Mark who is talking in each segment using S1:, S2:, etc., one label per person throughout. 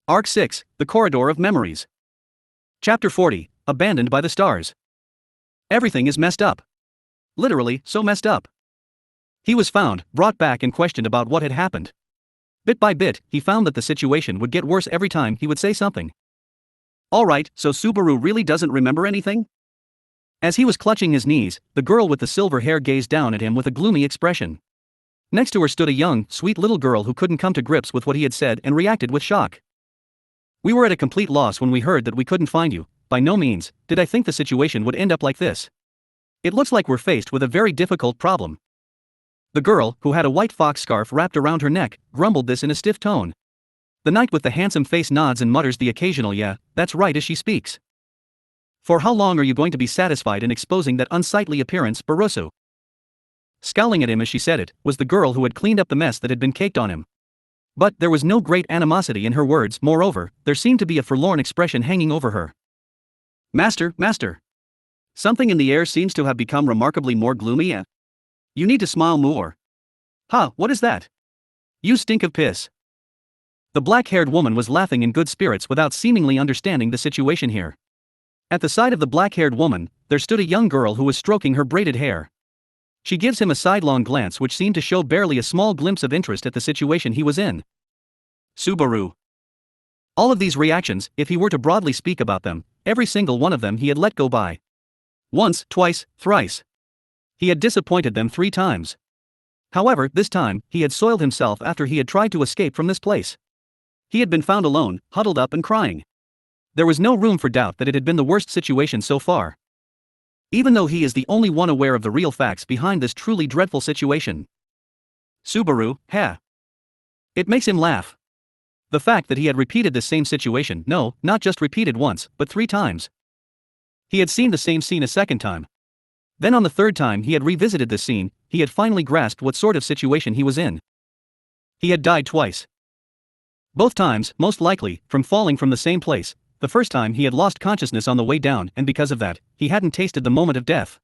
S1: Arc 6, The Corridor of Memories. Chapter 40, Abandoned by the Stars. Everything is messed up. Literally, so messed up. He was found, brought back and questioned about what had happened. Bit by bit, he found that the situation would get worse every time he would say something. Alright, so Subaru really doesn't remember anything? As he was clutching his knees, the girl with the silver hair gazed down at him with a gloomy expression. Next to her stood a young, sweet little girl who couldn't come to grips with what he had said and reacted with shock. We were at a complete loss when we heard that we couldn't find you. By no means did I think the situation would end up like this. It looks like we're faced with a very difficult problem. The girl, who had a white fox scarf wrapped around her neck, grumbled this in a stiff tone. The knight with the handsome face nods and mutters the occasional "yeah, that's right" as she speaks. For how long are you going to be satisfied in exposing that unsightly appearance, Barroso? Scowling at him as she said it, was the girl who had cleaned up the mess that had been caked on him. But there was no great animosity in her words. Moreover, there seemed to be a forlorn expression hanging over her. Master. Something in the air seems to have become remarkably more gloomy. You need to smile more. Ha, what is that? You stink of piss. The black-haired woman was laughing in good spirits without seemingly understanding the situation here. At the side of the black-haired woman, there stood a young girl who was stroking her braided hair. She gives him a sidelong glance which seemed to show barely a small glimpse of interest at the situation he was in. Subaru. All of these reactions, if he were to broadly speak about them, every single one of them he had let go by. Once, twice, thrice. He had disappointed them 3 times. However, this time, he had soiled himself after he had tried to escape from this place. He had been found alone, huddled up and crying. There was no room for doubt that it had been the worst situation so far. Even though he is the only one aware of the real facts behind this truly dreadful situation. Subaru, ha. It makes him laugh. The fact that he had repeated the same situation, no, not just repeated once, but 3 times. He had seen the same scene a second time. Then on the 3rd time he had revisited this scene, he had finally grasped what sort of situation he was in. He had died twice. Both times, most likely, from falling from the same place. The first time he had lost consciousness on the way down, and because of that, he hadn't tasted the moment of death.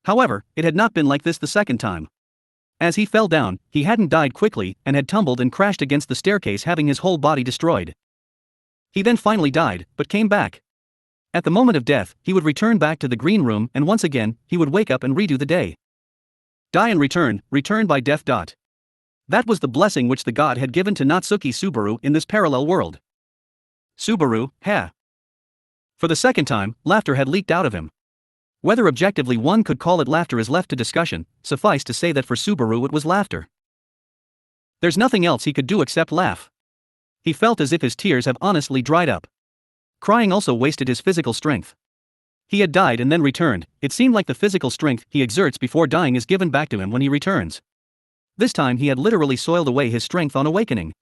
S1: However, it had not been like this the second time. As he fell down, he hadn't died quickly, and had tumbled and crashed against the staircase, having his whole body destroyed. He then finally died, but came back. At the moment of death, he would return back to the green room, and once again, he would wake up and redo the day. Die and return by death. That was the blessing which the god had given to Natsuki Subaru in this parallel world. Subaru, ha. For the second time, laughter had leaked out of him. Whether objectively one could call it laughter is left to discussion, suffice to say that for Subaru it was laughter. There's nothing else he could do except laugh. He felt as if his tears have honestly dried up. Crying also wasted his physical strength. He had died and then returned. It seemed like the physical strength he exerts before dying is given back to him when he returns. This time he had literally soiled away his strength on awakening.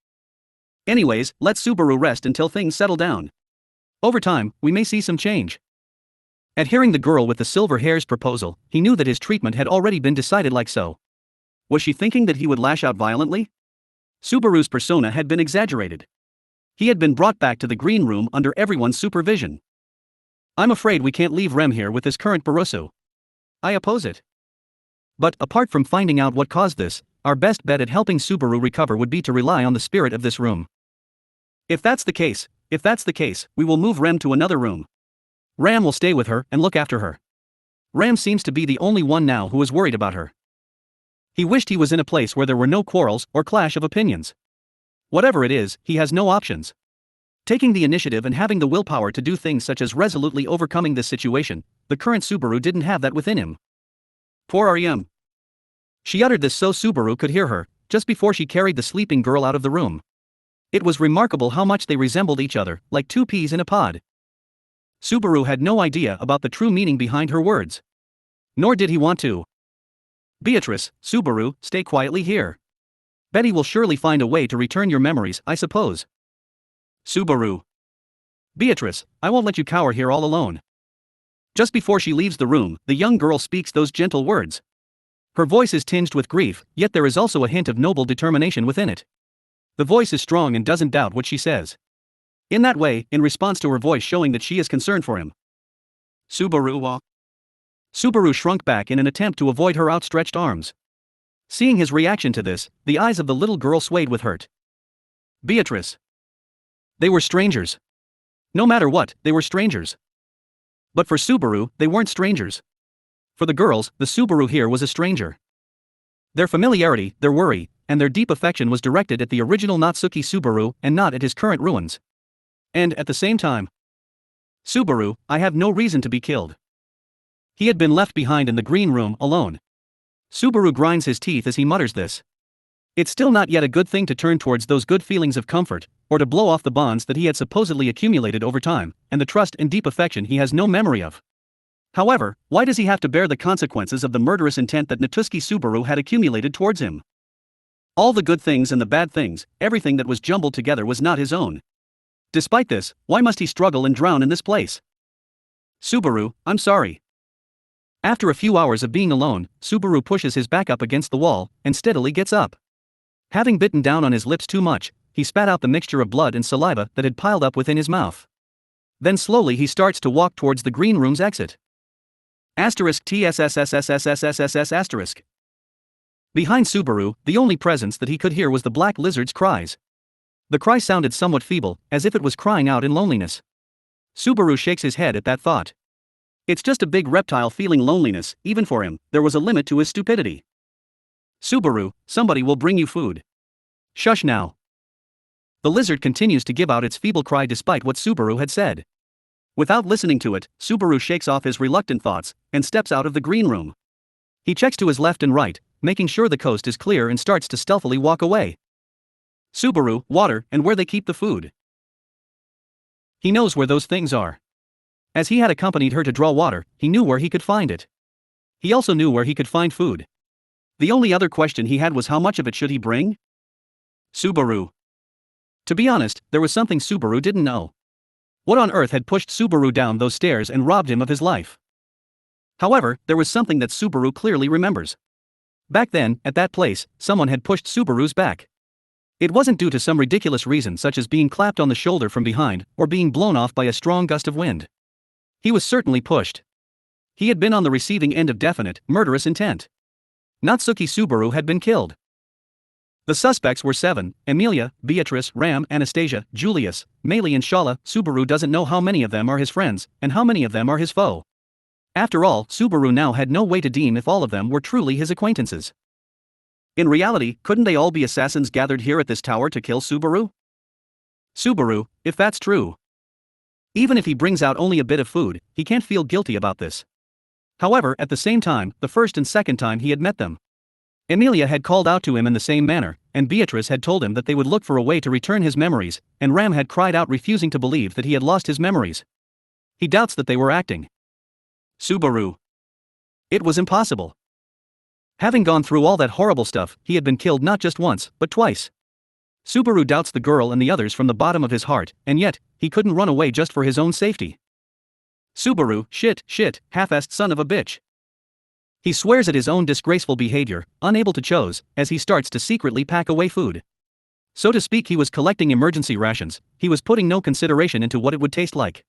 S1: Anyways, let Subaru rest until things settle down. Over time, we may see some change. At hearing the girl with the silver hair's proposal, he knew that his treatment had already been decided like so. Was she thinking that he would lash out violently? Subaru's persona had been exaggerated. He had been brought back to the green room under everyone's supervision. I'm afraid we can't leave Rem here with this current Barroso. I oppose it. But, apart from finding out what caused this, our best bet at helping Subaru recover would be to rely on the spirit of this room. If that's the case, we will move Rem to another room. Ram will stay with her and look after her. Ram seems to be the only one now who is worried about her. He wished he was in a place where there were no quarrels or clash of opinions. Whatever it is, he has no options. Taking the initiative and having the willpower to do things such as resolutely overcoming this situation, the current Subaru didn't have that within him. Poor Rem. She uttered this so Subaru could hear her, just before she carried the sleeping girl out of the room. It was remarkable how much they resembled each other, like 2 peas in a pod. Subaru had no idea about the true meaning behind her words. Nor did he want to. Beatrice, Subaru, stay quietly here. Betty will surely find a way to return your memories, I suppose. Subaru. Beatrice, I won't let you cower here all alone. Just before she leaves the room, the young girl speaks those gentle words. Her voice is tinged with grief, yet there is also a hint of noble determination within it. The voice is strong and doesn't doubt what she says. In that way, in response to her voice showing that she is concerned for him. Subaru. Subaru shrunk back in an attempt to avoid her outstretched arms. Seeing his reaction to this, the eyes of the little girl swayed with hurt. Beatrice. They were strangers. No matter what, they were strangers. But for Subaru, they weren't strangers. For the girls, the Subaru here was a stranger. Their familiarity, their worry, and their deep affection was directed at the original Natsuki Subaru and not at his current ruins. And at the same time, Subaru, I have no reason to be killed. He had been left behind in the green room, alone. Subaru grinds his teeth as he mutters this. It's still not yet a good thing to turn towards those good feelings of comfort, or to blow off the bonds that he had supposedly accumulated over time, and the trust and deep affection he has no memory of. However, why does he have to bear the consequences of the murderous intent that Natsuki Subaru had accumulated towards him? All the good things and the bad things, everything that was jumbled together was not his own. Despite this, why must he struggle and drown in this place? Subaru, I'm sorry. After a few hours of being alone, Subaru pushes his back up against the wall, and steadily gets up. Having bitten down on his lips too much, he spat out the mixture of blood and saliva that had piled up within his mouth. Then slowly he starts to walk towards the green room's exit. *TSSSSSSSSSS*. Behind Subaru, the only presence that he could hear was the black lizard's cries. The cry sounded somewhat feeble, as if it was crying out in loneliness. Subaru shakes his head at that thought. It's just a big reptile feeling loneliness. Even for him, there was a limit to his stupidity. Subaru, somebody will bring you food. Shush now. The lizard continues to give out its feeble cry despite what Subaru had said. Without listening to it, Subaru shakes off his reluctant thoughts and steps out of the green room. He checks to his left and right, making sure the coast is clear, and starts to stealthily walk away. Subaru, water, and where they keep the food. He knows where those things are. As he had accompanied her to draw water, he knew where he could find it. He also knew where he could find food. The only other question he had was how much of it should he bring? Subaru. To be honest, there was something Subaru didn't know. What on earth had pushed Subaru down those stairs and robbed him of his life? However, there was something that Subaru clearly remembers. Back then, at that place, someone had pushed Subaru's back. It wasn't due to some ridiculous reason such as being clapped on the shoulder from behind or being blown off by a strong gust of wind. He was certainly pushed. He had been on the receiving end of definite, murderous intent. Natsuki Subaru had been killed. The suspects were 7, Emilia, Beatrice, Ram, Anastasia, Julius, Meili and Shala. Subaru doesn't know how many of them are his friends, and how many of them are his foe. After all, Subaru now had no way to deem if all of them were truly his acquaintances. In reality, couldn't they all be assassins gathered here at this tower to kill Subaru? Subaru, if that's true. Even if he brings out only a bit of food, he can't feel guilty about this. However, at the same time, the first and second time he had met them, Emilia had called out to him in the same manner, and Beatrice had told him that they would look for a way to return his memories, and Ram had cried out refusing to believe that he had lost his memories. He doubts that they were acting. Subaru. It was impossible. Having gone through all that horrible stuff, he had been killed not just once, but twice. Subaru doubts the girl and the others from the bottom of his heart, and yet, he couldn't run away just for his own safety. Subaru, shit, half-assed son of a bitch. He swears at his own disgraceful behavior, unable to choose, as he starts to secretly pack away food. So to speak, he was collecting emergency rations. He was putting no consideration into what it would taste like.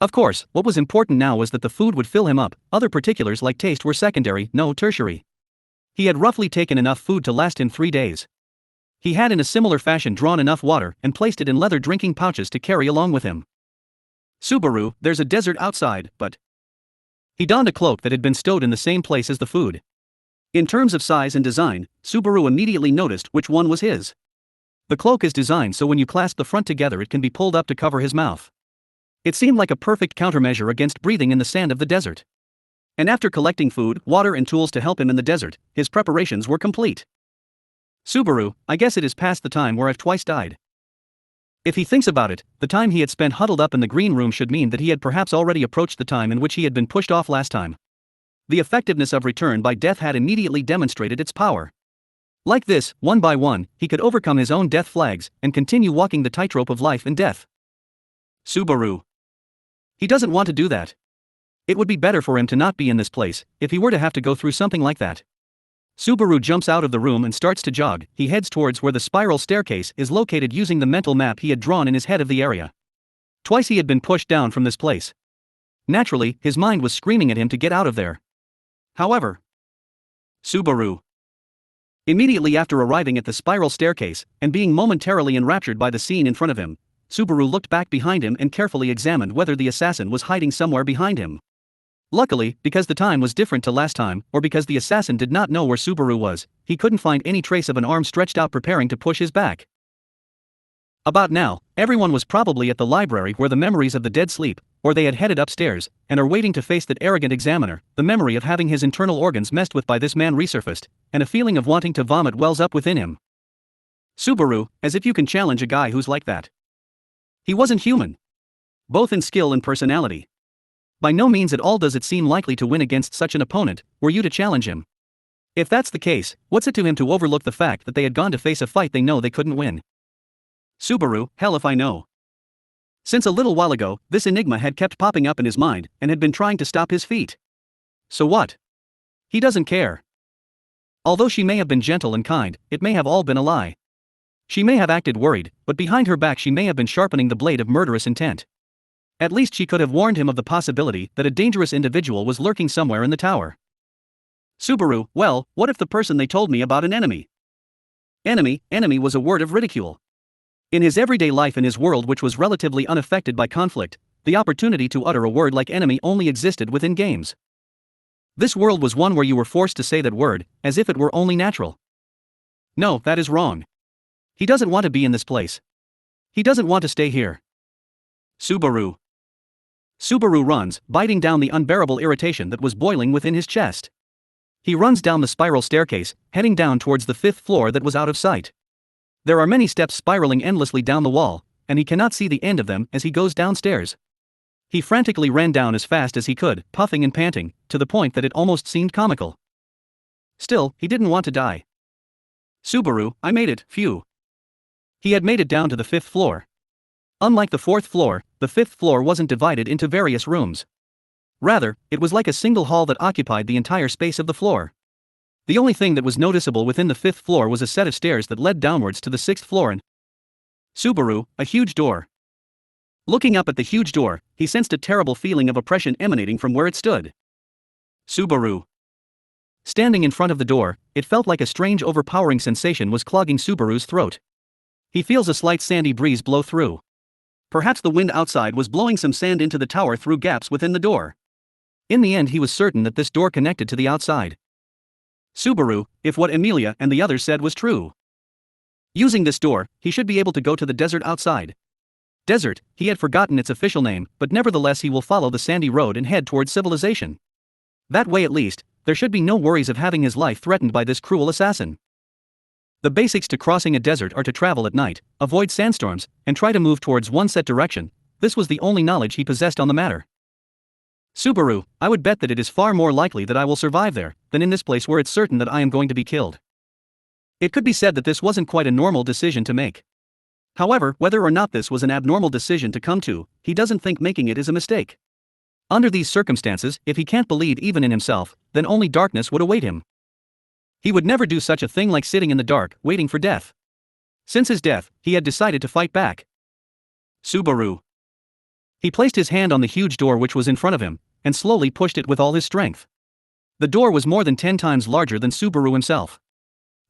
S1: Of course, what was important now was that the food would fill him up. Other particulars like taste were secondary, no tertiary. He had roughly taken enough food to last him 3 days. He had in a similar fashion drawn enough water and placed it in leather drinking pouches to carry along with him. Subaru, there's a desert outside, but... He donned a cloak that had been stowed in the same place as the food. In terms of size and design, Subaru immediately noticed which one was his. The cloak is designed so when you clasp the front together it can be pulled up to cover his mouth. It seemed like a perfect countermeasure against breathing in the sand of the desert. And after collecting food, water and tools to help him in the desert, his preparations were complete. Subaru, I guess it is past the time where I've twice died. If he thinks about it, the time he had spent huddled up in the green room should mean that he had perhaps already approached the time in which he had been pushed off last time. The effectiveness of return by death had immediately demonstrated its power. Like this, one by one, he could overcome his own death flags and continue walking the tightrope of life and death. Subaru. He doesn't want to do that. It would be better for him to not be in this place, if he were to have to go through something like that. Subaru jumps out of the room and starts to jog. He heads towards where the spiral staircase is located using the mental map he had drawn in his head of the area. Twice he had been pushed down from this place. Naturally, his mind was screaming at him to get out of there. However, Subaru. Immediately after arriving at the spiral staircase, and being momentarily enraptured by the scene in front of him, Subaru looked back behind him and carefully examined whether the assassin was hiding somewhere behind him. Luckily, because the time was different to last time, or because the assassin did not know where Subaru was, he couldn't find any trace of an arm stretched out preparing to push his back. About now, everyone was probably at the library where the memories of the dead sleep, or they had headed upstairs, and are waiting to face that arrogant examiner. The memory of having his internal organs messed with by this man resurfaced, and a feeling of wanting to vomit wells up within him. Subaru, as if you can challenge a guy who's like that. He wasn't human. Both in skill and personality. By no means at all does it seem likely to win against such an opponent, were you to challenge him. If that's the case, what's it to him to overlook the fact that they had gone to face a fight they know they couldn't win? Subaru, hell if I know. Since a little while ago, this enigma had kept popping up in his mind, and had been trying to stop his feet. So what? He doesn't care. Although she may have been gentle and kind, it may have all been a lie. She may have acted worried, but behind her back she may have been sharpening the blade of murderous intent. At least she could have warned him of the possibility that a dangerous individual was lurking somewhere in the tower. Subaru, well, what if the person they told me about an enemy? Enemy was a word of ridicule. In his everyday life in his world which was relatively unaffected by conflict, the opportunity to utter a word like enemy only existed within games. This world was one where you were forced to say that word, as if it were only natural. No, that is wrong. He doesn't want to be in this place. He doesn't want to stay here. Subaru runs, biting down the unbearable irritation that was boiling within his chest. He runs down the spiral staircase, heading down towards the 5th floor that was out of sight. There are many steps spiraling endlessly down the wall, and he cannot see the end of them as he goes downstairs. He frantically ran down as fast as he could, puffing and panting, to the point that it almost seemed comical. Still, he didn't want to die. Subaru, I made it, phew. He had made it down to the 5th floor. Unlike the 4th floor, the 5th floor wasn't divided into various rooms. Rather, it was like a single hall that occupied the entire space of the floor. The only thing that was noticeable within the 5th floor was a set of stairs that led downwards to the 6th floor and Subaru, a huge door. Looking up at the huge door, he sensed a terrible feeling of oppression emanating from where it stood. Subaru. Standing in front of the door, it felt like a strange overpowering sensation was clogging Subaru's throat. He feels a slight sandy breeze blow through. Perhaps the wind outside was blowing some sand into the tower through gaps within the door. In the end he was certain that this door connected to the outside. Subaru, if what Emilia and the others said was true. Using this door, he should be able to go to the desert outside. Desert, he had forgotten its official name, but nevertheless he will follow the sandy road and head towards civilization. That way at least, there should be no worries of having his life threatened by this cruel assassin. The basics to crossing a desert are to travel at night, avoid sandstorms, and try to move towards one set direction. This was the only knowledge he possessed on the matter. Subaru, I would bet that it is far more likely that I will survive there, than in this place where it's certain that I am going to be killed. It could be said that this wasn't quite a normal decision to make. However, whether or not this was an abnormal decision to come to, he doesn't think making it is a mistake. Under these circumstances, if he can't believe even in himself, then only darkness would await him. He would never do such a thing like sitting in the dark, waiting for death. Since his death, he had decided to fight back. Subaru. He placed his hand on the huge door which was in front of him, and slowly pushed it with all his strength. The door was more than 10 times larger than Subaru himself.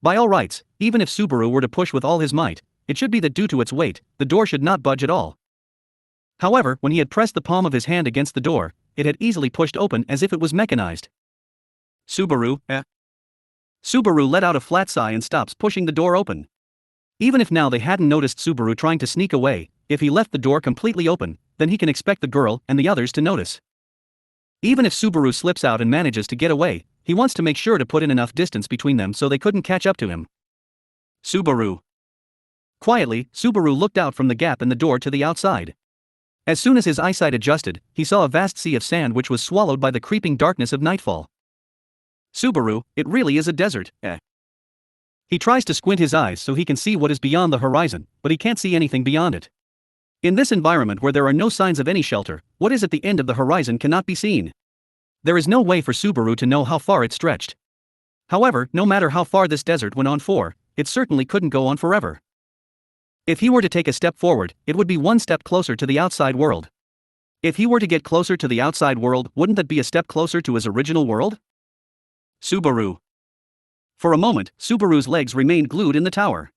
S1: By all rights, even if Subaru were to push with all his might, it should be that due to its weight, the door should not budge at all. However, when he had pressed the palm of his hand against the door, it had easily pushed open as if it was mechanized. Subaru let out a flat sigh and stops pushing the door open. Even if now they hadn't noticed Subaru trying to sneak away, if he left the door completely open, then he can expect the girl and the others to notice. Even if Subaru slips out and manages to get away, he wants to make sure to put in enough distance between them so they couldn't catch up to him. Subaru. Quietly, Subaru looked out from the gap in the door to the outside. As soon as his eyesight adjusted, he saw a vast sea of sand which was swallowed by the creeping darkness of nightfall. Subaru, it really is a desert, He tries to squint his eyes so he can see what is beyond the horizon, but he can't see anything beyond it. In this environment where there are no signs of any shelter, what is at the end of the horizon cannot be seen. There is no way for Subaru to know how far it stretched. However, no matter how far this desert went on for, it certainly couldn't go on forever. If he were to take a step forward, it would be one step closer to the outside world. If he were to get closer to the outside world, wouldn't that be a step closer to his original world? Subaru. For a moment, Subaru's legs remained glued in the tower.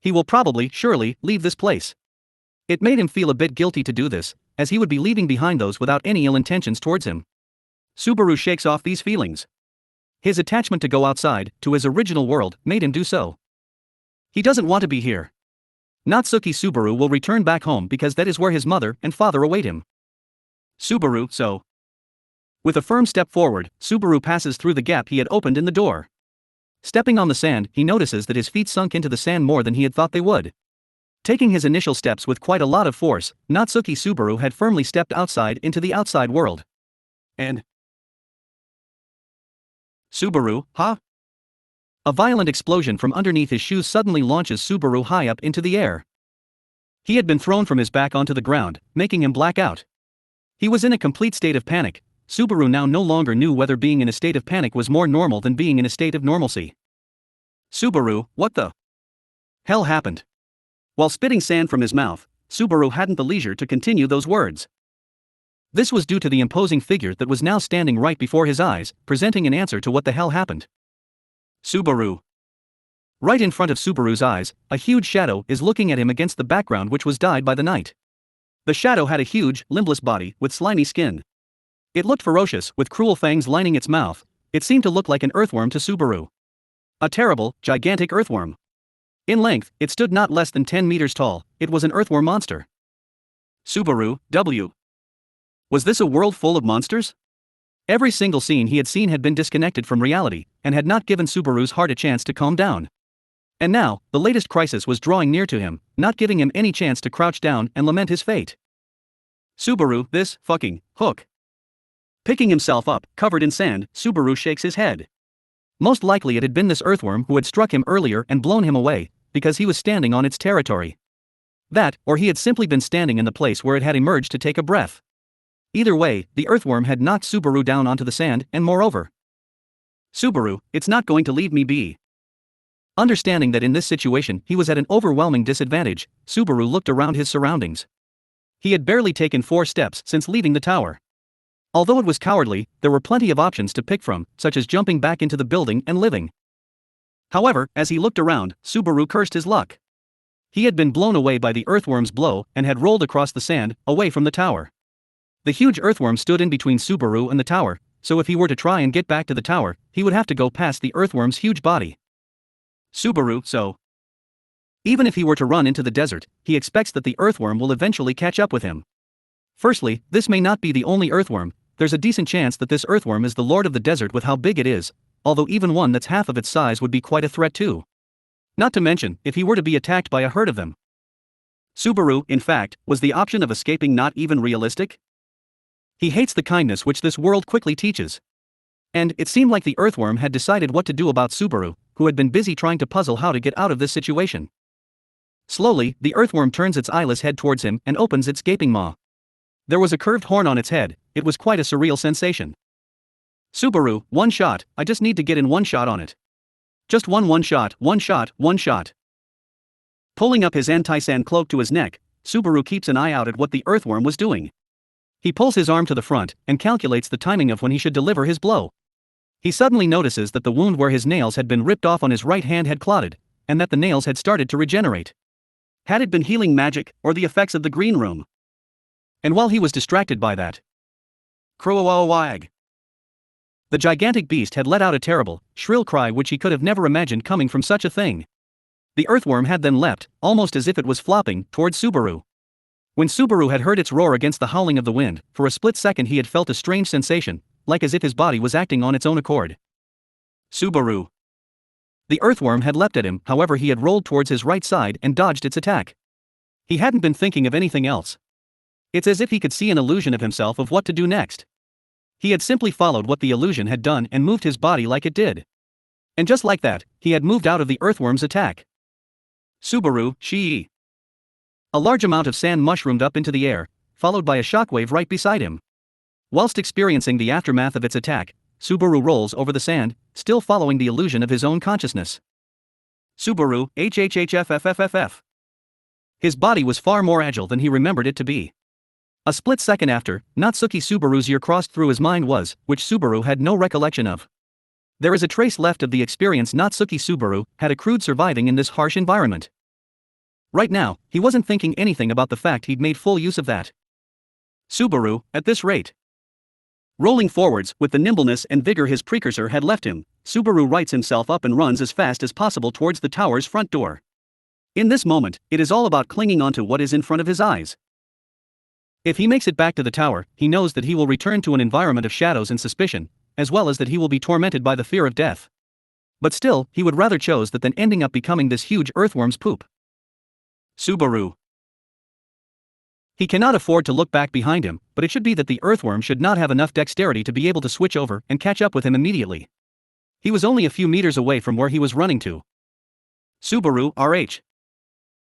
S1: He will probably, surely, leave this place. It made him feel a bit guilty to do this, as he would be leaving behind those without any ill intentions towards him. Subaru shakes off these feelings. His attachment to go outside, to his original world, made him do so. He doesn't want to be here. Natsuki Subaru will return back home because that is where his mother and father await him. Subaru, so. With a firm step forward, Subaru passes through the gap he had opened in the door. Stepping on the sand, he notices that his feet sunk into the sand more than he had thought they would. Taking his initial steps with quite a lot of force, Natsuki Subaru had firmly stepped outside into the outside world. And Subaru, huh? A violent explosion from underneath his shoes suddenly launches Subaru high up into the air. He had been thrown from his back onto the ground, making him black out. He was in a complete state of panic. Subaru now no longer knew whether being in a state of panic was more normal than being in a state of normalcy. Subaru, what the hell happened? While spitting sand from his mouth, Subaru hadn't the leisure to continue those words. This was due to the imposing figure that was now standing right before his eyes, presenting an answer to what the hell happened. Subaru. Right in front of Subaru's eyes, a huge shadow is looking at him against the background which was dyed by the night. The shadow had a huge, limbless body with slimy skin. It looked ferocious, with cruel fangs lining its mouth. It seemed to look like an earthworm to Subaru. A terrible, gigantic earthworm. In length, it stood not less than 10 meters tall. It was an earthworm monster. Subaru, W. Was this a world full of monsters? Every single scene he had seen had been disconnected from reality, and had not given Subaru's heart a chance to calm down. And now, the latest crisis was drawing near to him, not giving him any chance to crouch down and lament his fate. Subaru, this fucking hook. Picking himself up, covered in sand, Subaru shakes his head. Most likely it had been this earthworm who had struck him earlier and blown him away, because he was standing on its territory. That, or he had simply been standing in the place where it had emerged to take a breath. Either way, the earthworm had knocked Subaru down onto the sand, and moreover, Subaru, it's not going to leave me be. Understanding that in this situation he was at an overwhelming disadvantage, Subaru looked around his surroundings. He had barely taken 4 steps since leaving the tower. Although it was cowardly, there were plenty of options to pick from, such as jumping back into the building and living. However, as he looked around, Subaru cursed his luck. He had been blown away by the earthworm's blow and had rolled across the sand, away from the tower. The huge earthworm stood in between Subaru and the tower, so if he were to try and get back to the tower, he would have to go past the earthworm's huge body. Subaru, so. Even if he were to run into the desert, he expects that the earthworm will eventually catch up with him. Firstly, this may not be the only earthworm. There's a decent chance that this earthworm is the lord of the desert with how big it is, although even one that's half of its size would be quite a threat too. Not to mention, if he were to be attacked by a herd of them. Subaru, in fact, was the option of escaping not even realistic? He hates the kindness which this world quickly teaches. And it seemed like the earthworm had decided what to do about Subaru, who had been busy trying to puzzle how to get out of this situation. Slowly, the earthworm turns its eyeless head towards him and opens its gaping maw. There was a curved horn on its head. It was quite a surreal sensation. Subaru, one shot, I just need to get in one shot on it. Just one shot, one shot, one shot. Pulling up his anti-sand cloak to his neck, Subaru keeps an eye out at what the earthworm was doing. He pulls his arm to the front and calculates the timing of when he should deliver his blow. He suddenly notices that the wound where his nails had been ripped off on his right hand had clotted, and that the nails had started to regenerate. Had it been healing magic, or the effects of the green room? And while he was distracted by that, Crow-a-wag. The gigantic beast had let out a terrible, shrill cry which he could have never imagined coming from such a thing. The earthworm had then leapt, almost as if it was flopping, towards Subaru. When Subaru had heard its roar against the howling of the wind, for a split second he had felt a strange sensation, like as if his body was acting on its own accord. Subaru. The earthworm had leapt at him, however he had rolled towards his right side and dodged its attack. He hadn't been thinking of anything else. It's as if he could see an illusion of himself of what to do next. He had simply followed what the illusion had done and moved his body like it did. And just like that, he had moved out of the earthworm's attack. Subaru, shee. A large amount of sand mushroomed up into the air, followed by a shockwave right beside him. Whilst experiencing the aftermath of its attack, Subaru rolls over the sand, still following the illusion of his own consciousness. Subaru, hhhffff. His body was far more agile than he remembered it to be. A split second after, Natsuki Subaru's year crossed through his mind which Subaru had no recollection of. There is a trace left of the experience Natsuki Subaru had accrued surviving in this harsh environment. Right now, he wasn't thinking anything about the fact he'd made full use of that. Subaru, at this rate. Rolling forwards, with the nimbleness and vigor his precursor had left him, Subaru rights himself up and runs as fast as possible towards the tower's front door. In this moment, it is all about clinging onto what is in front of his eyes. If he makes it back to the tower, he knows that he will return to an environment of shadows and suspicion, as well as that he will be tormented by the fear of death. But still, he would rather choose that than ending up becoming this huge earthworm's poop. Subaru. He cannot afford to look back behind him, but it should be that the earthworm should not have enough dexterity to be able to switch over and catch up with him immediately. He was only a few meters away from where he was running to. Subaru RH.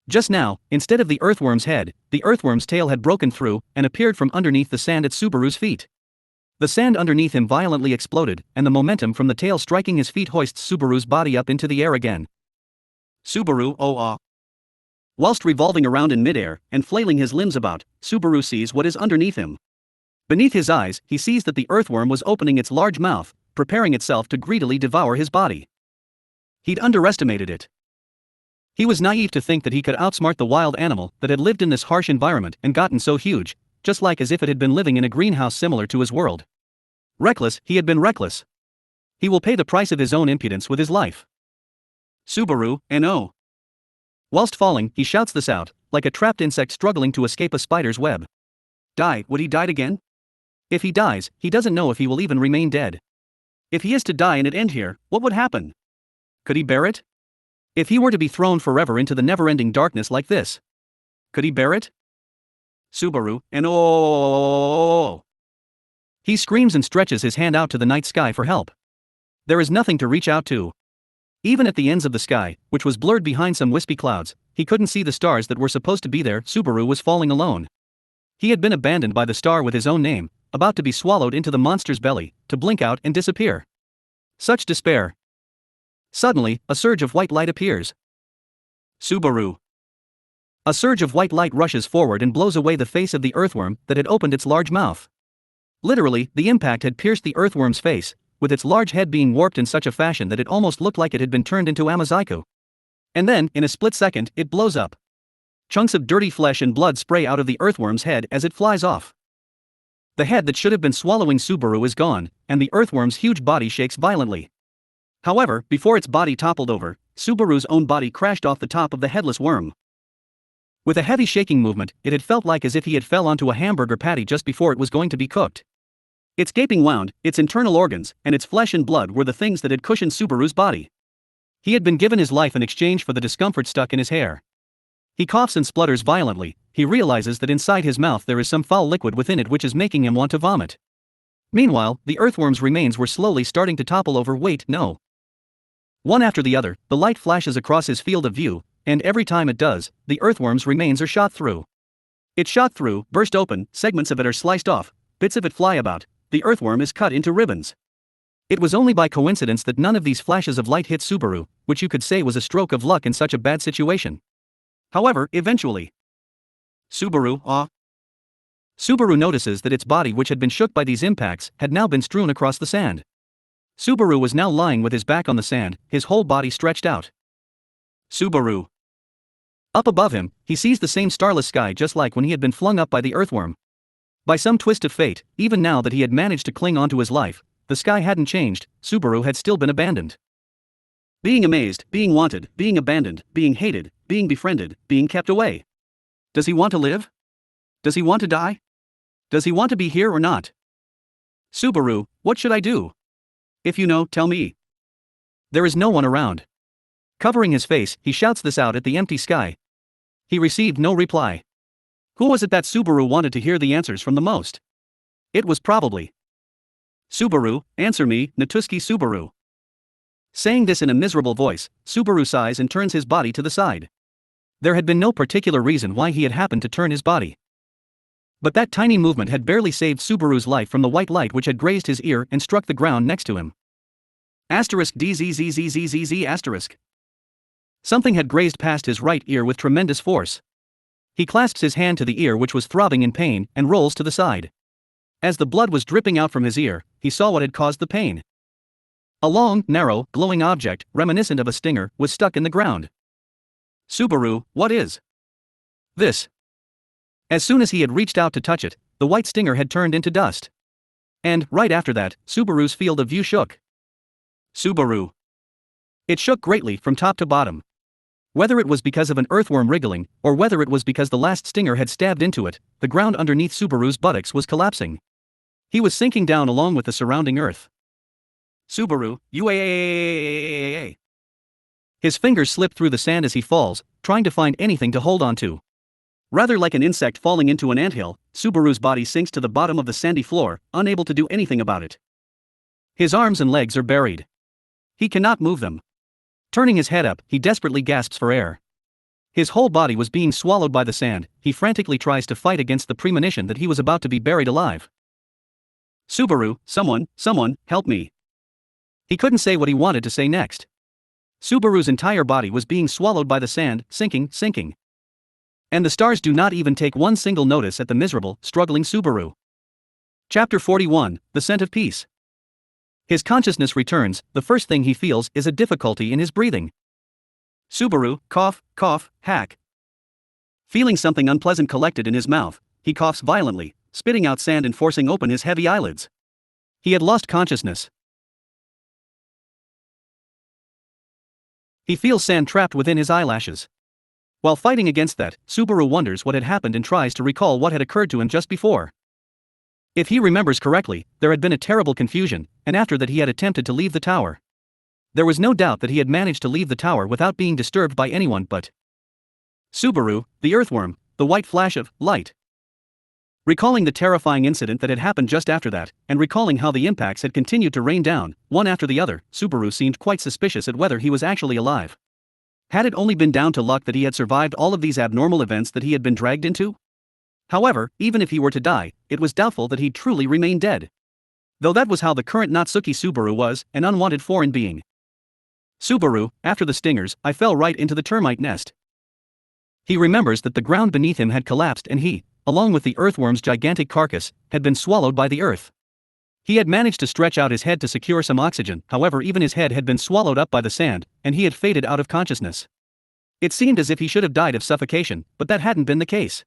S1: Just now, instead of the earthworm's head, the earthworm's tail had broken through and appeared from underneath the sand at Subaru's feet. The sand underneath him violently exploded, and the momentum from the tail striking his feet hoists Subaru's body up into the air again. Subaru oh. Whilst revolving around in midair and flailing his limbs about, Subaru sees what is underneath him. Beneath his eyes, he sees that the earthworm was opening its large mouth, preparing itself to greedily devour his body. He'd underestimated it. He was naive to think that he could outsmart the wild animal that had lived in this harsh environment and gotten so huge, just like as if it had been living in a greenhouse similar to his world. Reckless, he had been reckless. He will pay the price of his own impudence with his life. Subaru, no. Whilst falling, he shouts this out, like a trapped insect struggling to escape a spider's web. Die, would he die again? If he dies, he doesn't know if he will even remain dead. If he is to die and it end here, what would happen? Could he bear it? If he were to be thrown forever into the never-ending darkness like this, could he bear it? Subaru, oh. He screams and stretches his hand out to the night sky for help. There is nothing to reach out to. Even at the ends of the sky, which was blurred behind some wispy clouds, he couldn't see the stars that were supposed to be there. Subaru was falling alone. He had been abandoned by the star with his own name, about to be swallowed into the monster's belly, to blink out and disappear. Such despair. Suddenly, a surge of white light appears. Subaru. A surge of white light rushes forward and blows away the face of the earthworm that had opened its large mouth. Literally, the impact had pierced the earthworm's face, with its large head being warped in such a fashion that it almost looked like it had been turned into Amaziku. And then, in a split second, it blows up. Chunks of dirty flesh and blood spray out of the earthworm's head as it flies off. The head that should have been swallowing Subaru is gone, and the earthworm's huge body shakes violently. However, before its body toppled over, Subaru's own body crashed off the top of the headless worm. With a heavy shaking movement, it had felt like as if he had fell onto a hamburger patty just before it was going to be cooked. Its gaping wound, its internal organs, and its flesh and blood were the things that had cushioned Subaru's body. He had been given his life in exchange for the discomfort stuck in his hair. He coughs and splutters violently. He realizes that inside his mouth there is some foul liquid within it which is making him want to vomit. Meanwhile, the earthworm's remains were slowly starting to topple over. Wait, no. One after the other, the light flashes across his field of view, and every time it does, the earthworm's remains are shot through. It's shot through, burst open, segments of it are sliced off, bits of it fly about, the earthworm is cut into ribbons. It was only by coincidence that none of these flashes of light hit Subaru, which you could say was a stroke of luck in such a bad situation. However, eventually, Subaru notices that its body, which had been shook by these impacts, had now been strewn across the sand. Subaru was now lying with his back on the sand, his whole body stretched out. Subaru. Up above him, he sees the same starless sky just like when he had been flung up by the earthworm. By some twist of fate, even now that he had managed to cling onto his life, the sky hadn't changed. Subaru had still been abandoned. Being amazed, being wanted, being abandoned, being hated, being befriended, being kept away. Does he want to live? Does he want to die? Does he want to be here or not? Subaru, what should I do? If you know, tell me. There is no one around. Covering his face, he shouts this out at the empty sky. He received no reply. Who was it that Subaru wanted to hear the answers from the most? It was probably Subaru. Answer me, Natuski Subaru. Saying this in a miserable voice, Subaru sighs and turns his body to the side. There had been no particular reason why he had happened to turn his body. But that tiny movement had barely saved Subaru's life from the white light which had grazed his ear and struck the ground next to him. *DZZZZZZ*. Something had grazed past his right ear with tremendous force. He clasps his hand to the ear which was throbbing in pain and rolls to the side. As the blood was dripping out from his ear, he saw what had caused the pain. A long, narrow, glowing object, reminiscent of a stinger, was stuck in the ground. Subaru, what is this? As soon as he had reached out to touch it, the white stinger had turned into dust. And, right after that, Subaru's field of view shook. Subaru. It shook greatly from top to bottom. Whether it was because of an earthworm wriggling, or whether it was because the last stinger had stabbed into it, the ground underneath Subaru's buttocks was collapsing. He was sinking down along with the surrounding earth. Subaru, UAAAAAAAAA. His fingers slip through the sand as he falls, trying to find anything to hold on to. Rather like an insect falling into an anthill, Subaru's body sinks to the bottom of the sandy floor, unable to do anything about it. His arms and legs are buried. He cannot move them. Turning his head up, he desperately gasps for air. His whole body was being swallowed by the sand. He frantically tries to fight against the premonition that he was about to be buried alive. Subaru, someone, help me. He couldn't say what he wanted to say next. Subaru's entire body was being swallowed by the sand, sinking. And the stars do not even take one single notice at the miserable, struggling Subaru. Chapter 41, The Scent of Peace. His consciousness returns. The first thing he feels is a difficulty in his breathing. Subaru, cough, hack. Feeling something unpleasant collected in his mouth, he coughs violently, spitting out sand and forcing open his heavy eyelids. He had lost consciousness. He feels sand trapped within his eyelashes. While fighting against that, Subaru wonders what had happened and tries to recall what had occurred to him just before. If he remembers correctly, there had been a terrible confusion, and after that he had attempted to leave the tower. There was no doubt that he had managed to leave the tower without being disturbed by anyone but Subaru, the earthworm, the white flash of light. Recalling the terrifying incident that had happened just after that, and recalling how the impacts had continued to rain down, one after the other, Subaru seemed quite suspicious at whether he was actually alive. Had it only been down to luck that he had survived all of these abnormal events that he had been dragged into? However, even if he were to die, it was doubtful that he'd truly remain dead. Though that was how the current Natsuki Subaru was, an unwanted foreign being. Subaru, after the stingers, I fell right into the termite nest. He remembers that the ground beneath him had collapsed and he, along with the earthworm's gigantic carcass, had been swallowed by the earth. He had managed to stretch out his head to secure some oxygen, however even his head had been swallowed up by the sand, and he had faded out of consciousness. It seemed as if he should have died of suffocation, but that hadn't been the case.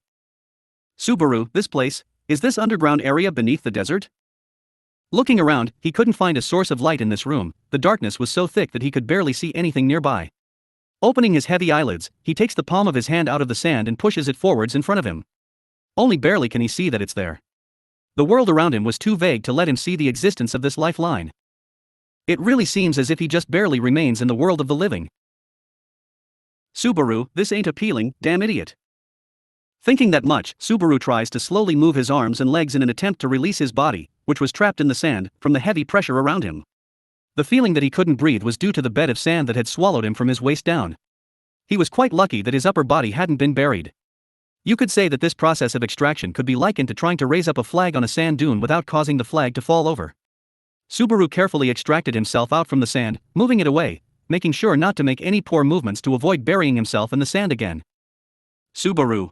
S1: Subaru, this place, is this underground area beneath the desert? Looking around, he couldn't find a source of light in this room. The darkness was so thick that he could barely see anything nearby. Opening his heavy eyelids, he takes the palm of his hand out of the sand and pushes it forwards in front of him. Only barely can he see that it's there. The world around him was too vague to let him see the existence of this lifeline. It really seems as if he just barely remains in the world of the living. Subaru, this ain't appealing, damn idiot. Thinking that much, Subaru tries to slowly move his arms and legs in an attempt to release his body, which was trapped in the sand, from the heavy pressure around him. The feeling that he couldn't breathe was due to the bed of sand that had swallowed him from his waist down. He was quite lucky that his upper body hadn't been buried. You could say that this process of extraction could be likened to trying to raise up a flag on a sand dune without causing the flag to fall over. Subaru carefully extracted himself out from the sand, moving it away, making sure not to make any poor movements to avoid burying himself in the sand again. Subaru.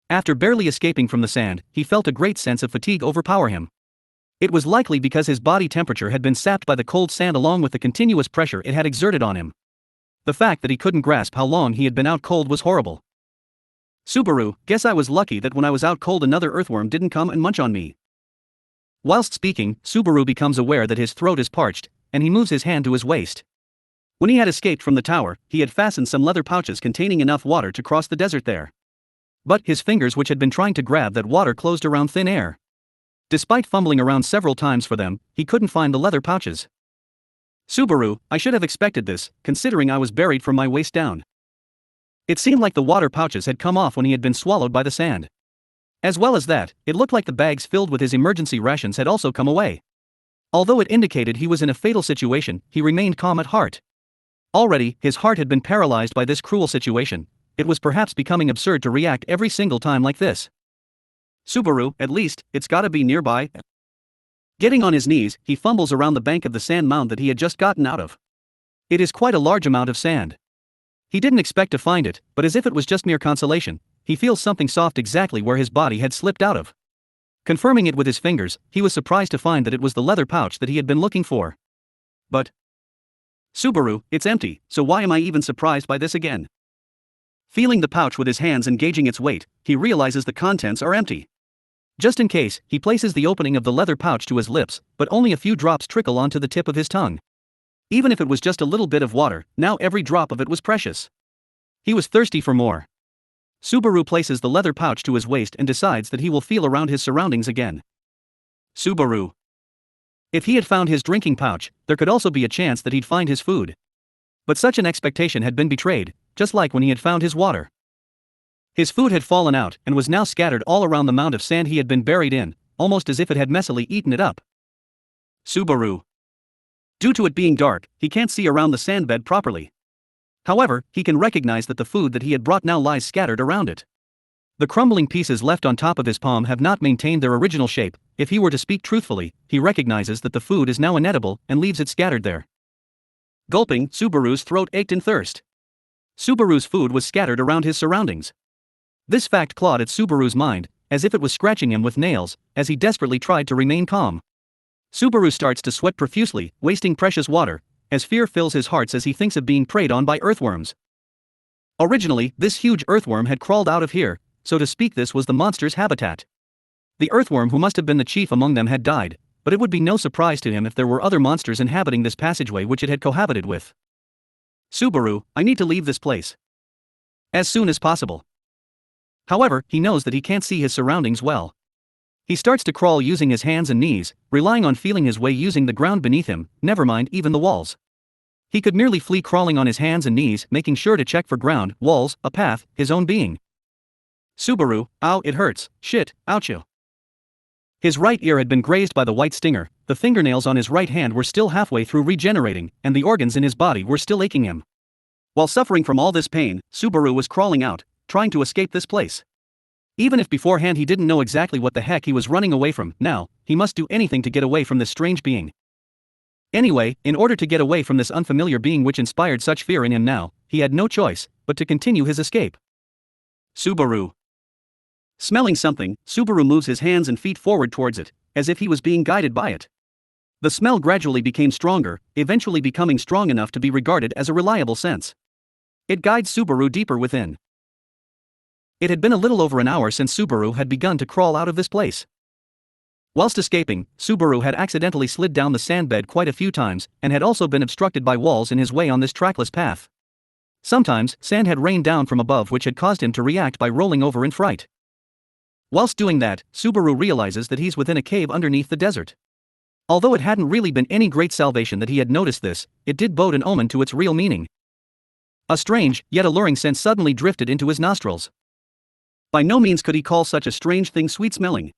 S1: After barely escaping from the sand, he felt a great sense of fatigue overpower him. It was likely because his body temperature had been sapped by the cold sand along with the continuous pressure it had exerted on him. The fact that he couldn't grasp how long he had been out cold was horrible. Subaru, guess I was lucky that when I was out cold another earthworm didn't come and munch on me. Whilst speaking, Subaru becomes aware that his throat is parched, and he moves his hand to his waist. When he had escaped from the tower, he had fastened some leather pouches containing enough water to cross the desert there. But his fingers which had been trying to grab that water closed around thin air. Despite fumbling around several times for them, he couldn't find the leather pouches. Subaru, I should have expected this, considering I was buried from my waist down. It seemed like the water pouches had come off when he had been swallowed by the sand. As well as that, it looked like the bags filled with his emergency rations had also come away. Although it indicated he was in a fatal situation, he remained calm at heart. Already, his heart had been paralyzed by this cruel situation. It was perhaps becoming absurd to react every single time like this. Subaru, at least, it's gotta be nearby. Getting on his knees, he fumbles around the bank of the sand mound that he had just gotten out of. It is quite a large amount of sand. He didn't expect to find it, but as if it was just mere consolation, he feels something soft exactly where his body had slipped out of. Confirming it with his fingers, he was surprised to find that it was the leather pouch that he had been looking for. But Subaru, it's empty, so why am I even surprised by this again? Feeling the pouch with his hands and gauging its weight, he realizes the contents are empty. Just in case, he places the opening of the leather pouch to his lips, but only a few drops trickle onto the tip of his tongue. Even if it was just a little bit of water, now every drop of it was precious. He was thirsty for more. Subaru places the leather pouch to his waist and decides that he will feel around his surroundings again. Subaru. If he had found his drinking pouch, there could also be a chance that he'd find his food. But such an expectation had been betrayed, just like when he had found his water. His food had fallen out and was now scattered all around the mound of sand he had been buried in, almost as if it had messily eaten it up. Subaru. Due to it being dark, he can't see around the sandbed properly. However, he can recognize that the food that he had brought now lies scattered around it. The crumbling pieces left on top of his palm have not maintained their original shape. If he were to speak truthfully, he recognizes that the food is now inedible and leaves it scattered there. Gulping, Subaru's throat ached in thirst. Subaru's food was scattered around his surroundings. This fact clawed at Subaru's mind, as if it was scratching him with nails, as he desperately tried to remain calm. Subaru starts to sweat profusely, wasting precious water, as fear fills his heart as he thinks of being preyed on by earthworms. Originally, this huge earthworm had crawled out of here, so to speak this was the monster's habitat. The earthworm who must have been the chief among them had died, but it would be no surprise to him if there were other monsters inhabiting this passageway which it had cohabited with. Subaru, I need to leave this place. As soon as possible. However, he knows that he can't see his surroundings well. He starts to crawl using his hands and knees, relying on feeling his way using the ground beneath him, never mind even the walls. He could merely flee crawling on his hands and knees, making sure to check for ground, walls, a path, his own being. Subaru, ow, it hurts, shit, ouchie. His right ear had been grazed by the white stinger, the fingernails on his right hand were still halfway through regenerating, and the organs in his body were still aching him. While suffering from all this pain, Subaru was crawling out, trying to escape this place. Even if beforehand he didn't know exactly what the heck he was running away from, now, he must do anything to get away from this strange being. Anyway, in order to get away from this unfamiliar being which inspired such fear in him now, he had no choice but to continue his escape. Subaru. Smelling something, Subaru moves his hands and feet forward towards it, as if he was being guided by it. The smell gradually became stronger, eventually becoming strong enough to be regarded as a reliable sense. It guides Subaru deeper within. It had been a little over an hour since Subaru had begun to crawl out of this place. Whilst escaping, Subaru had accidentally slid down the sandbed quite a few times, and had also been obstructed by walls in his way on this trackless path. Sometimes, sand had rained down from above which had caused him to react by rolling over in fright. Whilst doing that, Subaru realizes that he's within a cave underneath the desert. Although it hadn't really been any great salvation that he had noticed this, it did bode an omen to its real meaning. A strange, yet alluring scent suddenly drifted into his nostrils. By no means could he call such a strange thing sweet-smelling.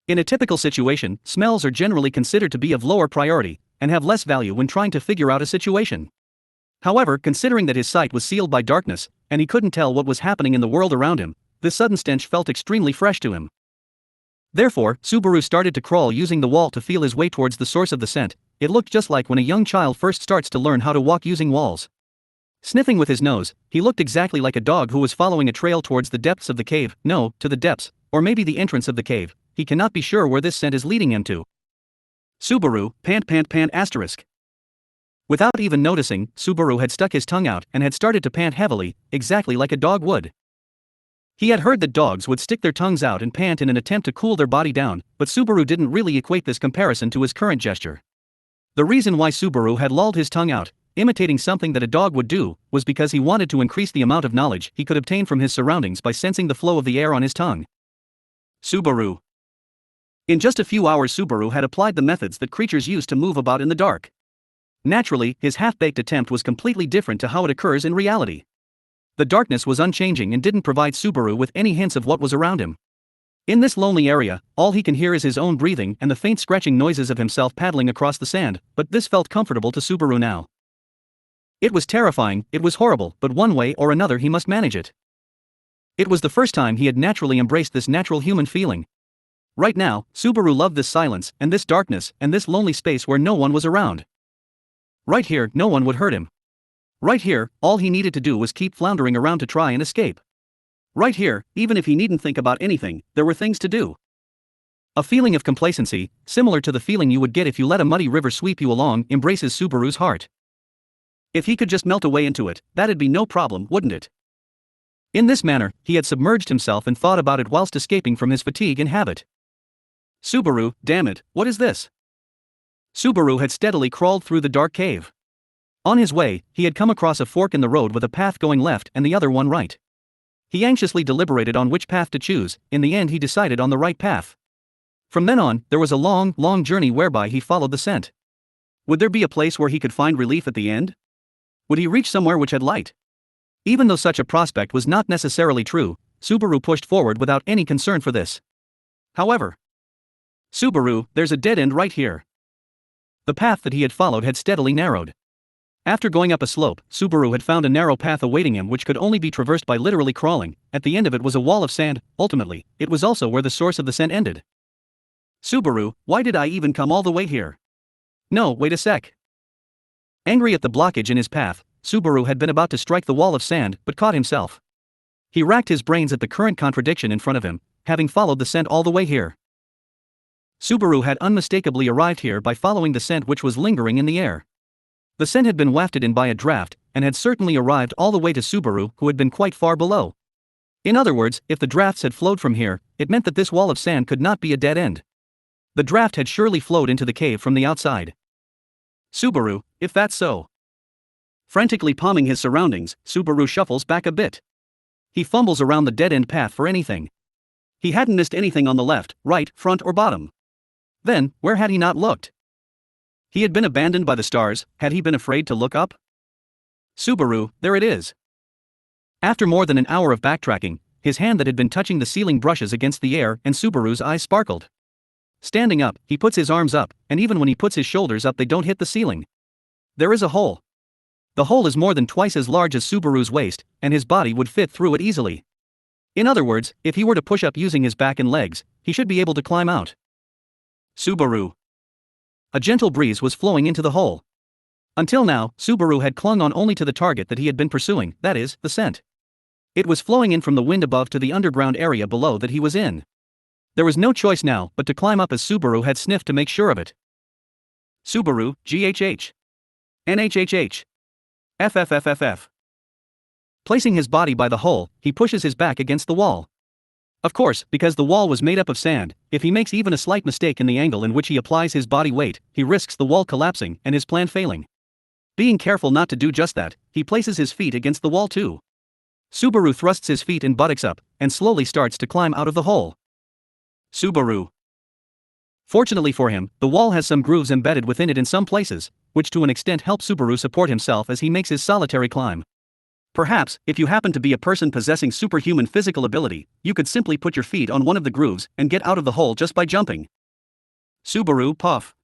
S1: In a typical situation, smells are generally considered to be of lower priority, and have less value when trying to figure out a situation. However, considering that his sight was sealed by darkness, and he couldn't tell what was happening in the world around him, this sudden stench felt extremely fresh to him. Therefore, Subaru started to crawl using the wall to feel his way towards the source of the scent. It looked just like when a young child first starts to learn how to walk using walls. Sniffing with his nose, he looked exactly like a dog who was following a trail towards the depths of the cave, no, to the depths, or maybe the entrance of the cave. He cannot be sure where this scent is leading him to. Subaru, pant asterisk. Without even noticing, Subaru had stuck his tongue out and had started to pant heavily, exactly like a dog would. He had heard that dogs would stick their tongues out and pant in an attempt to cool their body down, but Subaru didn't really equate this comparison to his current gesture. The reason why Subaru had lolled his tongue out, imitating something that a dog would do, was because he wanted to increase the amount of knowledge he could obtain from his surroundings by sensing the flow of the air on his tongue. Subaru. In just a few hours Subaru had applied the methods that creatures use to move about in the dark. Naturally, his half-baked attempt was completely different to how it occurs in reality. The darkness was unchanging and didn't provide Subaru with any hints of what was around him. In this lonely area, all he can hear is his own breathing and the faint scratching noises of himself paddling across the sand, but this felt comfortable to Subaru now. It was terrifying, it was horrible, but one way or another he must manage it. It was the first time he had naturally embraced this natural human feeling. Right now, Subaru loved this silence, and this darkness, and this lonely space where no one was around. Right here, no one would hurt him. Right here, all he needed to do was keep floundering around to try and escape. Right here, even if he needn't think about anything, there were things to do. A feeling of complacency, similar to the feeling you would get if you let a muddy river sweep you along, embraces Subaru's heart. If he could just melt away into it, that'd be no problem, wouldn't it? In this manner, he had submerged himself and thought about it whilst escaping from his fatigue and habit. Subaru, damn it, what is this? Subaru had steadily crawled through the dark cave. On his way, he had come across a fork in the road with a path going left and the other one right. He anxiously deliberated on which path to choose. In the end he decided on the right path. From then on, there was a long, long journey whereby he followed the scent. Would there be a place where he could find relief at the end? Would he reach somewhere which had light? Even though such a prospect was not necessarily true, Subaru pushed forward without any concern for this. However, Subaru, there's a dead end right here. The path that he had followed had steadily narrowed. After going up a slope, Subaru had found a narrow path awaiting him which could only be traversed by literally crawling. At the end of it was a wall of sand. Ultimately, it was also where the source of the scent ended. Subaru, why did I even come all the way here? No, wait a sec. Angry at the blockage in his path, Subaru had been about to strike the wall of sand but caught himself. He racked his brains at the current contradiction in front of him, having followed the scent all the way here. Subaru had unmistakably arrived here by following the scent which was lingering in the air. The scent had been wafted in by a draft, and had certainly arrived all the way to Subaru, who had been quite far below. In other words, if the drafts had flowed from here, it meant that this wall of sand could not be a dead end. The draft had surely flowed into the cave from the outside. Subaru, if that's so. Frantically palming his surroundings, Subaru shuffles back a bit. He fumbles around the dead-end path for anything. He hadn't missed anything on the left, right, front or bottom. Then, where had he not looked? He had been abandoned by the stars. Had he been afraid to look up? Subaru, there it is. After more than an hour of backtracking, his hand that had been touching the ceiling brushes against the air and Subaru's eyes sparkled. Standing up, he puts his arms up, and even when he puts his shoulders up they don't hit the ceiling. There is a hole. The hole is more than twice as large as Subaru's waist, and his body would fit through it easily. In other words, if he were to push up using his back and legs, he should be able to climb out. Subaru. A gentle breeze was flowing into the hole. Until now, Subaru had clung on only to the target that he had been pursuing, that is, the scent. It was flowing in from the wind above to the underground area below that he was in. There was no choice now but to climb up as Subaru had sniffed to make sure of it. Subaru, GHH. NHHH. FFFFF. Placing his body by the hole, he pushes his back against the wall. Of course, because the wall was made up of sand, if he makes even a slight mistake in the angle in which he applies his body weight, he risks the wall collapsing and his plan failing. Being careful not to do just that, he places his feet against the wall too. Subaru thrusts his feet and buttocks up, and slowly starts to climb out of the hole. Subaru. Fortunately for him, the wall has some grooves embedded within it in some places, which to an extent help Subaru support himself as he makes his solitary climb. Perhaps, if you happen to be a person possessing superhuman physical ability, you could simply put your feet on one of the grooves and get out of the hole just by jumping. Subaru puff.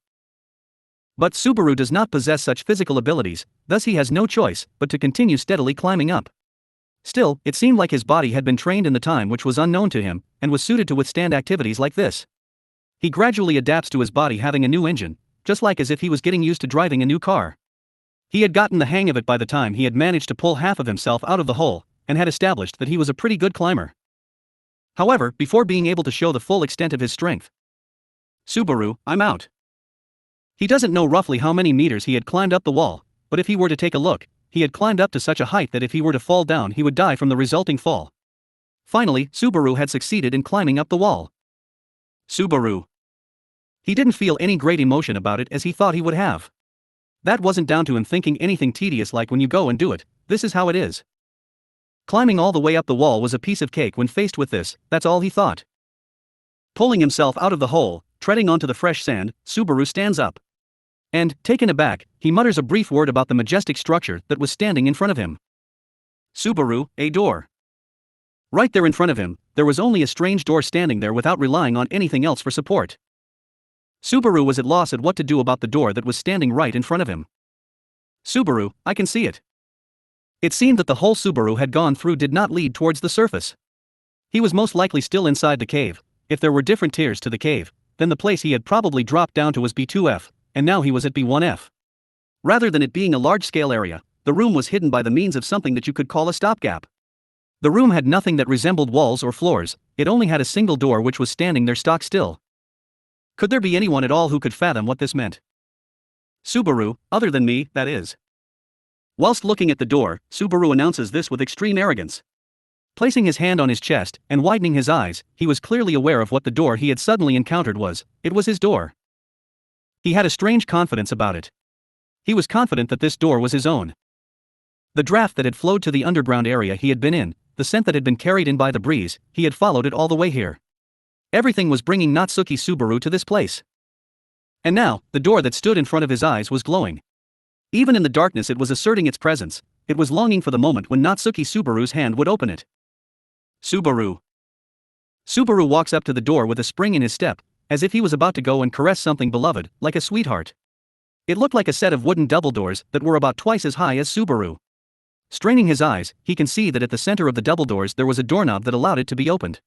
S1: But Subaru does not possess such physical abilities, thus he has no choice but to continue steadily climbing up. Still, it seemed like his body had been trained in the time which was unknown to him, and was suited to withstand activities like this. He gradually adapts to his body having a new engine, just like as if he was getting used to driving a new car. He had gotten the hang of it by the time he had managed to pull half of himself out of the hole, and had established that he was a pretty good climber. However, before being able to show the full extent of his strength, Subaru, I'm out. He doesn't know roughly how many meters he had climbed up the wall, but if he were to take a look, he had climbed up to such a height that if he were to fall down he would die from the resulting fall. Finally, Subaru had succeeded in climbing up the wall. Subaru. He didn't feel any great emotion about it as he thought he would have. That wasn't down to him thinking anything tedious like when you go and do it, this is how it is. Climbing all the way up the wall was a piece of cake when faced with this, that's all he thought. Pulling himself out of the hole, treading onto the fresh sand, Subaru stands up. And, taken aback, he mutters a brief word about the majestic structure that was standing in front of him. Subaru, a door. Right there in front of him, there was only a strange door standing there without relying on anything else for support. Subaru was at loss at what to do about the door that was standing right in front of him. Subaru, I can see it. It seemed that the hole Subaru had gone through did not lead towards the surface. He was most likely still inside the cave. If there were different tiers to the cave, then the place he had probably dropped down to was B2F, and now he was at B1F. Rather than it being a large-scale area, the room was hidden by the means of something that you could call a stopgap. The room had nothing that resembled walls or floors, it only had a single door which was standing there stock still. Could there be anyone at all who could fathom what this meant? Subaru, other than me, that is. Whilst looking at the door, Subaru announces this with extreme arrogance. Placing his hand on his chest and widening his eyes, he was clearly aware of what the door he had suddenly encountered was. It was his door. He had a strange confidence about it. He was confident that this door was his own. The draft that had flowed to the underground area he had been in, the scent that had been carried in by the breeze, he had followed it all the way here. Everything was bringing Natsuki Subaru to this place. And now, the door that stood in front of his eyes was glowing. Even in the darkness it was asserting its presence, it was longing for the moment when Natsuki Subaru's hand would open it. Subaru. Subaru walks up to the door with a spring in his step, as if he was about to go and caress something beloved, like a sweetheart. It looked like a set of wooden double doors that were about twice as high as Subaru. Straining his eyes, he can see that at the center of the double doors there was a doorknob that allowed it to be opened.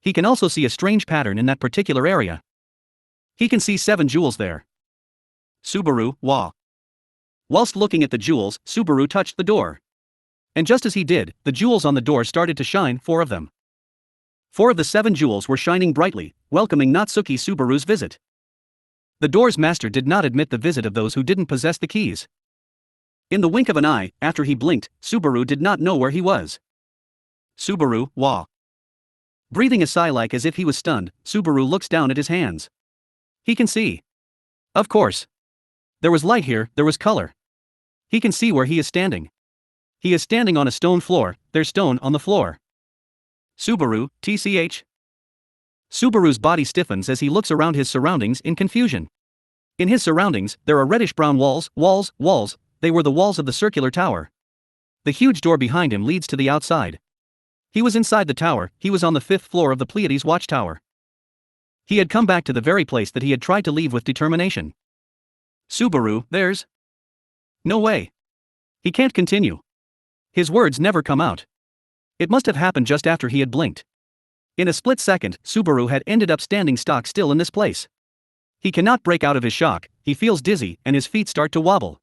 S1: He can also see a strange pattern in that particular area. He can see 7 jewels there. Subaru, wah. Whilst looking at the jewels, Subaru touched the door. And just as he did, the jewels on the door started to shine, 4 of them. 4 of the 7 jewels were shining brightly, welcoming Natsuki Subaru's visit. The door's master did not admit the visit of those who didn't possess the keys. In the wink of an eye, after he blinked, Subaru did not know where he was. Subaru, wah. Breathing a sigh like as if he was stunned, Subaru looks down at his hands. He can see. Of course. There was light here, there was color. He can see where he is standing. He is standing on a stone floor, there's stone on the floor. Subaru, tch. Subaru's body stiffens as he looks around his surroundings in confusion. In his surroundings, there are reddish-brown walls, they were the walls of the circular tower. The huge door behind him leads to the outside. He was inside the tower, he was on the 5th floor of the Pleiades watchtower. He had come back to the very place that he had tried to leave with determination. Subaru, there's no way. He can't continue. His words never come out. It must have happened just after he had blinked. In a split second, Subaru had ended up standing stock still in this place. He cannot break out of his shock, he feels dizzy and his feet start to wobble.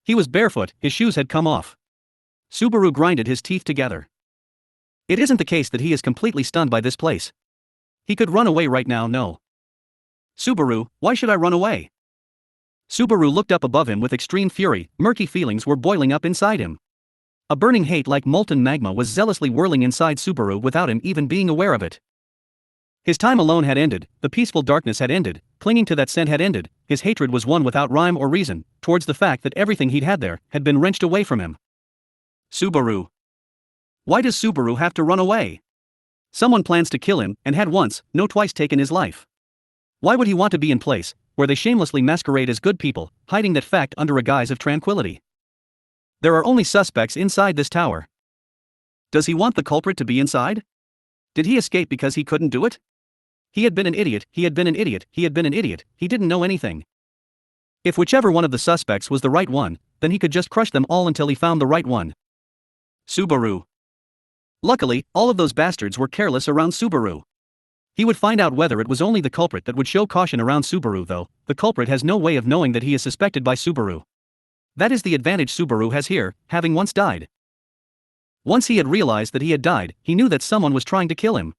S1: He was barefoot, his shoes had come off. Subaru grinded his teeth together. It isn't the case that he is completely stunned by this place. He could run away right now, no. Subaru, why should I run away? Subaru looked up above him with extreme fury, murky feelings were boiling up inside him. A burning hate like molten magma was zealously whirling inside Subaru without him even being aware of it. His time alone had ended, the peaceful darkness had ended, clinging to that scent had ended, his hatred was one without rhyme or reason, towards the fact that everything he'd had there had been wrenched away from him. Subaru. Why does Subaru have to run away? Someone plans to kill him, and had once, no twice taken his life. Why would he want to be in place where they shamelessly masquerade as good people, hiding that fact under a guise of tranquility? There are only suspects inside this tower. Does he want the culprit to be inside? Did he escape because he couldn't do it? He had been an idiot, he didn't know anything. If whichever one of the suspects was the right one, then he could just crush them all until he found the right one. Subaru. Luckily, all of those bastards were careless around Subaru. He would find out whether it was only the culprit that would show caution around Subaru though, the culprit has no way of knowing that he is suspected by Subaru. That is the advantage Subaru has here, having once died. Once he had realized that he had died, he knew that someone was trying to kill him.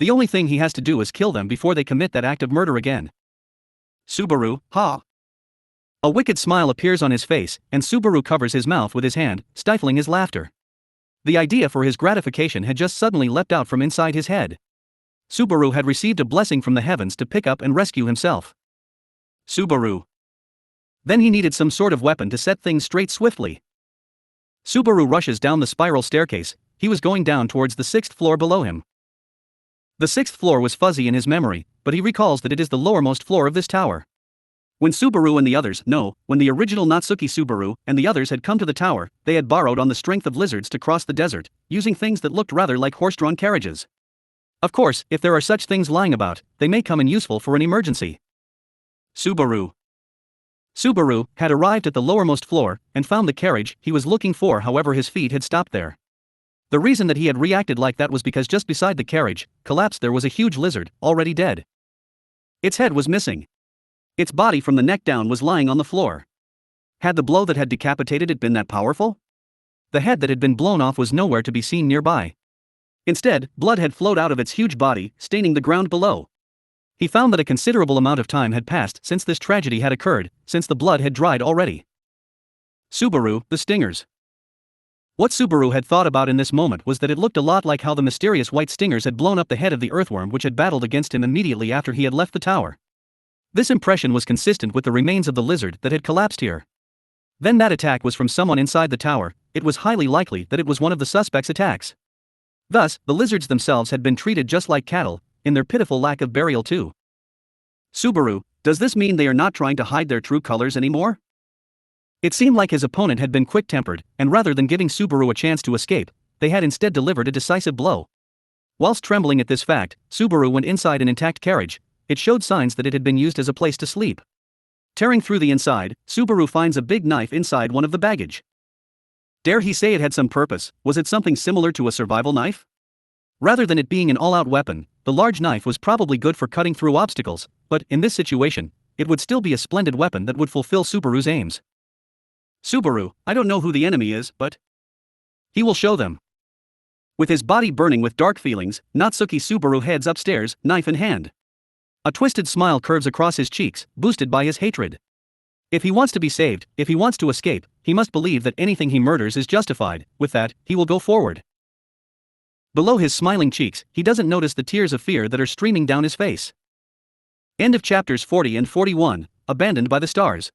S1: The only thing he has to do is kill them before they commit that act of murder again. Subaru, ha! A wicked smile appears on his face, and Subaru covers his mouth with his hand, stifling his laughter. The idea for his gratification had just suddenly leapt out from inside his head. Subaru had received a blessing from the heavens to pick up and rescue himself. Subaru. Then he needed some sort of weapon to set things straight swiftly. Subaru rushes down the spiral staircase, he was going down towards the 6th floor below him. The 6th floor was fuzzy in his memory, but he recalls that it is the lowermost floor of this tower. When Subaru and the others, when the original Natsuki Subaru and the others had come to the tower, they had borrowed on the strength of lizards to cross the desert, using things that looked rather like horse-drawn carriages. Of course, if there are such things lying about, they may come in useful for an emergency. Subaru. Subaru had arrived at the lowermost floor and found the carriage he was looking for, however his feet had stopped there. The reason that he had reacted like that was because just beside the carriage, collapsed, there was a huge lizard, already dead. Its head was missing. Its body from the neck down was lying on the floor. Had the blow that had decapitated it been that powerful? The head that had been blown off was nowhere to be seen nearby. Instead, blood had flowed out of its huge body, staining the ground below. He found that a considerable amount of time had passed since this tragedy had occurred, since the blood had dried already. Subaru, the stingers. What Subaru had thought about in this moment was that it looked a lot like how the mysterious white stingers had blown up the head of the earthworm which had battled against him immediately after he had left the tower. This impression was consistent with the remains of the lizard that had collapsed here. Then that attack was from someone inside the tower. It was highly likely that it was one of the suspect's attacks. Thus, the lizards themselves had been treated just like cattle, in their pitiful lack of burial too. Subaru, does this mean they are not trying to hide their true colors anymore? It seemed like his opponent had been quick-tempered, and rather than giving Subaru a chance to escape, they had instead delivered a decisive blow. Whilst trembling at this fact, Subaru went inside an intact carriage. It showed signs that it had been used as a place to sleep. Tearing through the inside, Subaru finds a big knife inside one of the baggage. Dare he say it had some purpose? Was it something similar to a survival knife? Rather than it being an all-out weapon, the large knife was probably good for cutting through obstacles, but in this situation, it would still be a splendid weapon that would fulfill Subaru's aims. Subaru, I don't know who the enemy is, but he will show them. With his body burning with dark feelings, Natsuki Subaru heads upstairs, knife in hand. A twisted smile curves across his cheeks, boosted by his hatred. If he wants to be saved, if he wants to escape, he must believe that anything he murders is justified. With that, he will go forward. Below his smiling cheeks, he doesn't notice the tears of fear that are streaming down his face. End of chapters 40 and 41, Abandoned by the Stars.